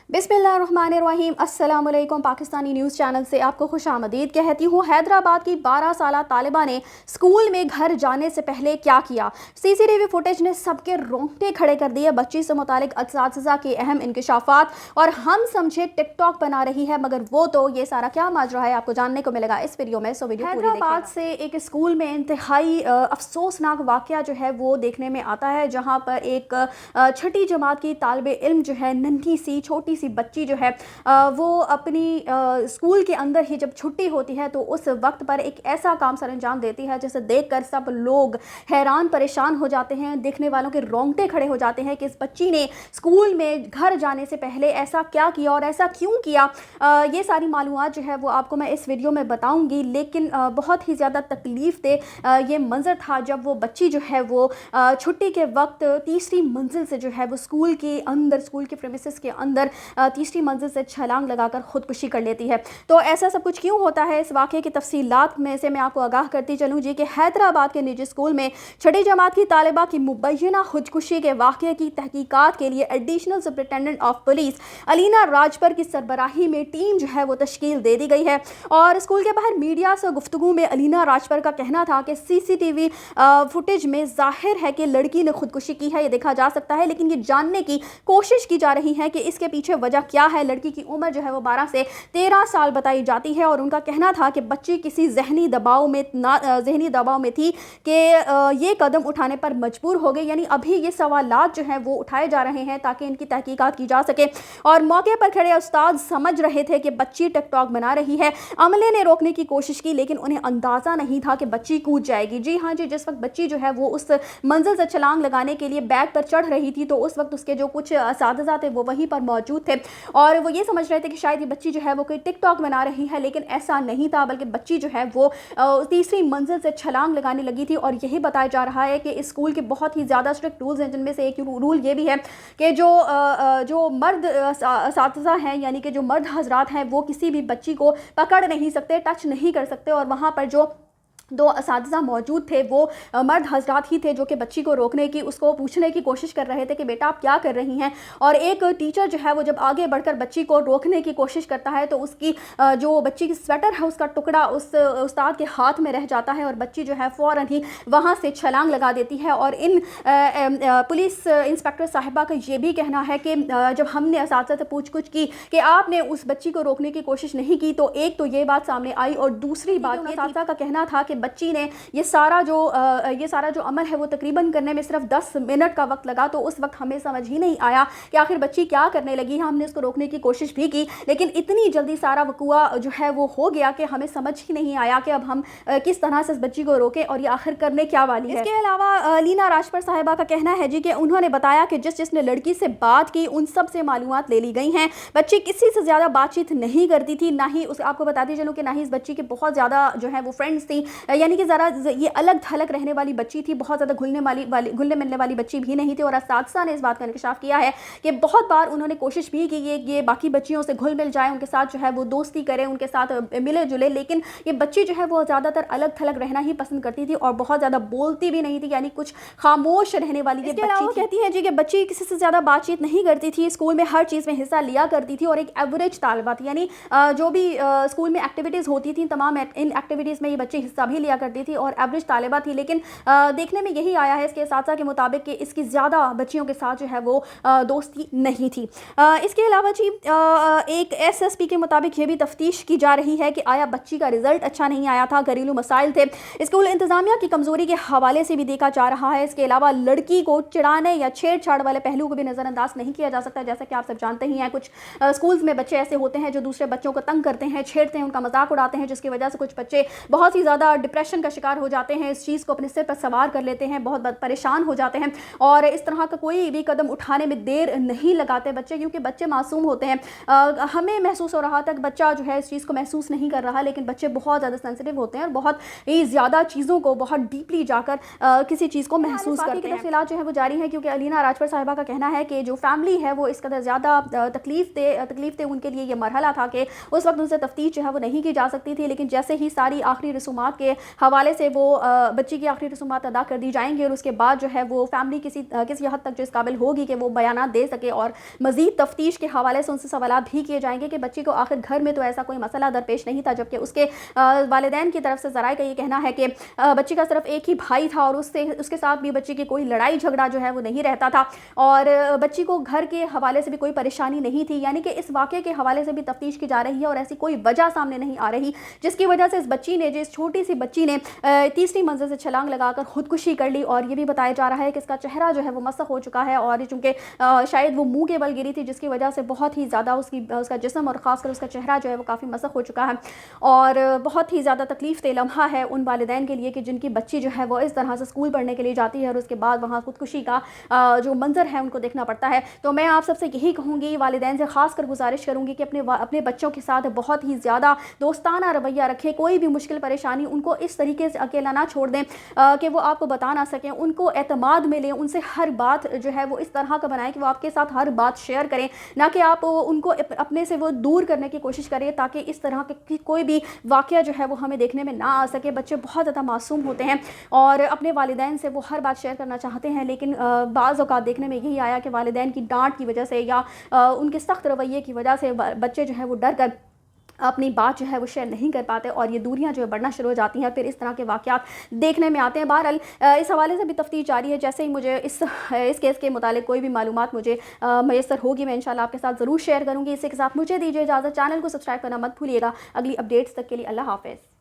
बिस्मिल्लाहिर्रहमानिर्रहीम। अस्सलाम वालेकुम। पाकिस्तानी न्यूज़ चैनल से आपको खुशामदीद कहती हूँ। हैदराबाद की 12 साला तालिबा ने स्कूल में घर जाने से पहले क्या किया? सीसीटीवी फुटेज ने सबके रोंगटे खड़े कर दिए। बच्ची से मुतालिक असातिज़ा के अहम इंकशाफात और हम समझे टिकटॉक बना रही है, मगर वो तो ये सारा क्या माजरा है आपको जानने को मिलेगा इस वीडियो में। सो वीडियो पूरी देखिएगा। हैदराबाद से एक स्कूल में इंतहाई अफसोसनाक वाक़या जो है वो देखने में आता है, जहाँ पर एक छठी जमात की तालिबे इल्म जो है, नन्ही सी छोटी सी बच्ची जो है वो अपनी स्कूल के अंदर ही जब छुट्टी होती है तो उस वक्त पर एक ऐसा काम सर अंजाम देती है जिसे देखकर सब लोग हैरान परेशान हो जाते हैं। देखने वालों के रोंगटे खड़े हो जाते हैं कि इस बच्ची ने स्कूल में घर जाने से पहले ऐसा क्या किया और ऐसा क्यों किया। ये सारी मालूमात जो है वो आपको मैं इस वीडियो में बताऊंगी, लेकिन बहुत ही ज़्यादा तकलीफ दे ये मंजर था जब वो बच्ची जो है वो छुट्टी के वक्त तीसरी मंजिल से जो है वो स्कूल के अंदर, स्कूल के प्रेमिसेस के अंदर तीसरी मंजिल से छलांग लगाकर खुदकुशी कर लेती है। तो ऐसा सब कुछ क्यों होता है, इस वाक़े की तफसीलात में से मैं आपको आगाह करती चलूँ जी कि हैदराबाद के निजी स्कूल में छठी जमात की तालिबा की मुबैना खुदकुशी के वाक़े की तहकीकात के लिए additional superintendent of police Alina Rajpar की सरबराही में टीम जो है वो तश्कील दे दी गई है। और स्कूल के बाहर मीडिया से गुफ्तगू में अलीना राजपर का कहना था कि सीसीटीवी फुटेज में जाहिर है कि लड़की ने खुदकुशी की है, ये देखा जा सकता है, लेकिन ये जानने की कोशिश की जा रही है कि इसके पीछे वजह क्या है। लड़की की उम्र जो है वो 12 से 13 साल बताई जाती है और उनका कहना था कि बच्ची किसी जहनी दबाव में थी कि ये कदम उठाने पर मजबूर हो गई। यानी अभी ये सवालात जो हैं वो उठाए जा रहे हैं ताकि इनकी तहकीकात की जा सके। और मौके पर खड़े उस्ताद समझ रहे थे कि बच्ची टिकटॉक बना रही है। अमले ने रोकने की कोशिश की, लेकिन उन्हें अंदाज़ा नहीं था कि बच्ची कूद जाएगी। जी हाँ जी, जिस वक्त बच्ची जो है वो उस मंजिल से छलांग लगाने के लिए बैग पर चढ़ रही थी तो उस वक्त उसके जो कुछ असातिज़ा थे वो वहीं पर मौजूद थे और वो ये समझ रहे थे कि शायद ये बच्ची जो है वो कोई टिकटॉक बना रही है, लेकिन ऐसा नहीं था, बल्कि बच्ची जो है वो तीसरी मंजिल से छलांग लगाने लगी थी। और यही बताया जा रहा है कि इस स्कूल के बहुत ही ज़्यादा स्ट्रिक्ट रूल्स हैं, जिनमें से एक रूल ये भी है कि जो मर्द असातिज़ा हैं, यानी कि जो मर्द हजरात हैं, वो किसी भी बच्ची को पकड़ नहीं सकते, टच नहीं कर सकते। और वहाँ पर जो दो असातिज़ा मौजूद थे वो मर्द हजरात ही थे जो कि बच्ची को रोकने की, उसको पूछने की कोशिश कर रहे थे कि बेटा आप क्या कर रही हैं। और एक टीचर जो है वो जब आगे बढ़कर बच्ची को रोकने की कोशिश करता है तो उसकी जो बच्ची की स्वेटर है उसका टुकड़ा उस उस्ताद के हाथ में रह जाता है और बच्ची जो है फ़ौरन ही वहाँ से छलांग लगा देती है। और इन पुलिस इंस्पेक्टर साहिबा का ये भी कहना है कि जब हमने असातिज़ा से पूछ-कुछ की कि आपने उस बच्ची को रोकने की कोशिश नहीं की, तो एक तो ये बात सामने आई और दूसरी बात असातिज़ा का कहना था कि बच्ची ने ये सारा जो अमल है वो तकरीबन करने में सिर्फ 10 मिनट का वक्त लगा। तो उस वक्त हमें समझ ही नहीं आया कि आखिर बच्ची क्या करने लगी है। हमने उसको रोकने की कोशिश भी की, लेकिन इतनी जल्दी सारा वक़ुआ जो है वो हो गया कि हमें समझ ही नहीं आया कि अब हम किस तरह से इस बच्ची को रोकें और ये आखिर करने क्या वाली है। इसके अलावा लीना राजपर साहिबा का कहना है जी कि उन्होंने बताया कि जिसने लड़की से बात की उन सब से मालूमात ले ली गई हैं। बच्ची किसी से ज़्यादा बातचीत नहीं करती थी, ना ही आपको बताती चलूँ कि ना ही इस बच्ची के बहुत ज़्यादा जो है वो फ्रेंड्स थी, यानी कि ज़रा ये अलग थलग रहने वाली बच्ची थी, बहुत ज़्यादा घुलने मिलने वाली बच्ची भी नहीं थी। और असातिज़ा ने इस बात का इंकशाफ किया है कि बहुत बार उन्होंने कोशिश भी की ये बाकी बच्चियों से घुल मिल जाए, उनके साथ जो है वो दोस्ती करे, उनके साथ मिले जुले, लेकिन ये बच्ची जो है वो ज़्यादातर अलग थलग रहना ही पसंद करती थी और बहुत ज़्यादा बोलती भी नहीं थी, यानी कुछ खामोश रहने वाली ये बच्ची कहती है जी कि बच्ची किसी से ज़्यादा बातचीत नहीं करती थी, स्कूल में हर चीज़ में हिस्सा लिया करती थी और एक एवरेज तालिबा थी, यानी जो भी स्कूल में एक्टिविटीज़ होती थी तमाम इन एक्टिविटीज़ में ये बच्ची हिस्सा भी लिया करती थी और एवरेज तालिबा थी। लेकिन देखने में यही आया है इसके असातिज़ा के मुताबिक कि इसकी ज़्यादा बच्चियों के साथ जो है वो दोस्ती नहीं थी। इसके अलावा जी एक SSP के मुताबिक ये भी तफ्तीश की जा रही है कि आया बच्ची का रिज़ल्ट अच्छा नहीं आया था, घरेलू मसाइल थे, स्कूल इंतज़ामिया की कमज़ोरी के हवाले से भी देखा जा रहा है। इसके अलावा लड़की को चिढ़ाने या छेड़छाड़ वाले पहलू को भी नज़रअंदाज नहीं किया जा सकता। जैसा कि आप सब जानते ही हैं, कुछ स्कूल्स में बच्चे ऐसे होते हैं जो दूसरे बच्चों को तंग करते हैं, छेड़ते हैं, उनका मजाक उड़ाते हैं, जिसकी वजह से कुछ बच्चे बहुत ही ज़्यादा डिप्रेशन का शिकार हो जाते हैं, इस चीज़ को अपने सिर पर सवार कर लेते हैं, बहुत परेशान हो जाते हैं और इस तरह का कोई भी कदम उठाने में देर नहीं लगाते बच्चे, क्योंकि बच्चे मासूम होते हैं। हमें महसूस हो रहा था कि बच्चा जो है इस चीज़ को महसूस नहीं कर रहा, लेकिन बच्चे बहुत ज़्यादा सेंसिटिव होते हैं और बहुत ही ज़्यादा चीज़ों को बहुत डीपली जाकर किसी चीज़ को महसूस करते हैं। तफसीलात जो है वो जारी है, क्योंकि अलीना राजपर साहिबा का कहना है कि जो फैमिली है वो इस कदर ज़्यादा तकलीफ दे उनके लिए ये मरहला था कि उस वक्त उनसे तफ्तीश जो है वो नहीं की जा सकती थी, लेकिन जैसे ही सारी आखिरी रसूमात के حوالے سے وہ بچی کی آخری رسومات ادا کر دی جائیں گی اور اس کے بعد جو ہے وہ فیملی کسی حد تک جو اس قابل ہوگی کہ وہ بیانات دے سکے اور مزید تفتیش کے حوالے سے ان سے سوالات بھی کیے جائیں گے کہ بچی کو آخر گھر میں تو ایسا کوئی مسئلہ درپیش نہیں تھا، جبکہ اس کے والدین کی طرف سے ذرائع کا یہ کہنا ہے کہ بچی کا صرف ایک ہی بھائی تھا اور اس کے ساتھ بھی بچی کی کوئی لڑائی جھگڑا جو ہے وہ نہیں رہتا تھا اور بچی کو گھر کے حوالے سے بھی کوئی پریشانی نہیں تھی، یعنی کہ اس واقعے کے حوالے سے بھی تفتیش کی جا رہی ہے اور ایسی کوئی وجہ سامنے نہیں آ رہی جس کی وجہ سے اس چھوٹی سی بچی نے تیسری منزل سے چھلانگ لگا کر خودکشی کر لی۔ اور یہ بھی بتایا جا رہا ہے کہ اس کا چہرہ جو ہے وہ مسخ ہو چکا ہے اور چونکہ شاید وہ منہ کے بل گری تھی جس کی وجہ سے بہت ہی زیادہ اس کا جسم اور خاص کر اس کا چہرہ جو ہے وہ کافی مسخ ہو چکا ہے اور بہت ہی زیادہ تکلیف دہ لمحہ ہے ان والدین کے لیے کہ جن کی بچی جو ہے وہ اس طرح سے اسکول پڑھنے کے لیے جاتی ہے اور اس کے بعد وہاں خودکشی کا جو منظر ہے ان کو دیکھنا پڑتا ہے۔ تو میں آپ سب سے یہی کہوں گی، والدین سے خاص کر گزارش کروں گی کہ اپنے بچوں کے ساتھ بہت ہی زیادہ دوستانہ رویہ رکھیں، کوئی بھی مشکل پریشانی ان کو اس طریقے سے اکیلا نہ چھوڑ دیں کہ وہ آپ کو بتا نہ سکیں، ان کو اعتماد میں لیں، ان سے ہر بات جو ہے وہ اس طرح کا بنائیں کہ وہ آپ کے ساتھ ہر بات شیئر کریں، نہ کہ آپ ان کو اپنے سے وہ دور کرنے کی کوشش کریں تاکہ اس طرح کی کوئی بھی واقعہ جو ہے وہ ہمیں دیکھنے میں نہ آ سکے۔ بچے بہت زیادہ معصوم ہوتے ہیں اور اپنے والدین سے وہ ہر بات شیئر کرنا چاہتے ہیں، لیکن بعض اوقات دیکھنے میں یہی آیا کہ والدین کی ڈانٹ کی وجہ سے یا ان کے سخت رویے کی وجہ سے بچے جو ہے وہ ڈر کر اپنی بات جو ہے وہ شیئر نہیں کر پاتے اور یہ دوریاں جو ہے بڑھنا شروع ہو جاتی ہیں، پھر اس طرح کے واقعات دیکھنے میں آتے ہیں۔ بہرحال اس حوالے سے بھی تفتیش جاری ہے، جیسے ہی مجھے اس کیس کے متعلق کوئی بھی معلومات مجھے میسر ہوگی میں انشاءاللہ آپ کے ساتھ ضرور شیئر کروں گی۔ اسی کے ساتھ مجھے دیجیے اجازت، چینل کو سبسکرائب کرنا مت بھولیے گا۔ اگلی اپڈیٹس تک کے لیے اللہ حافظ۔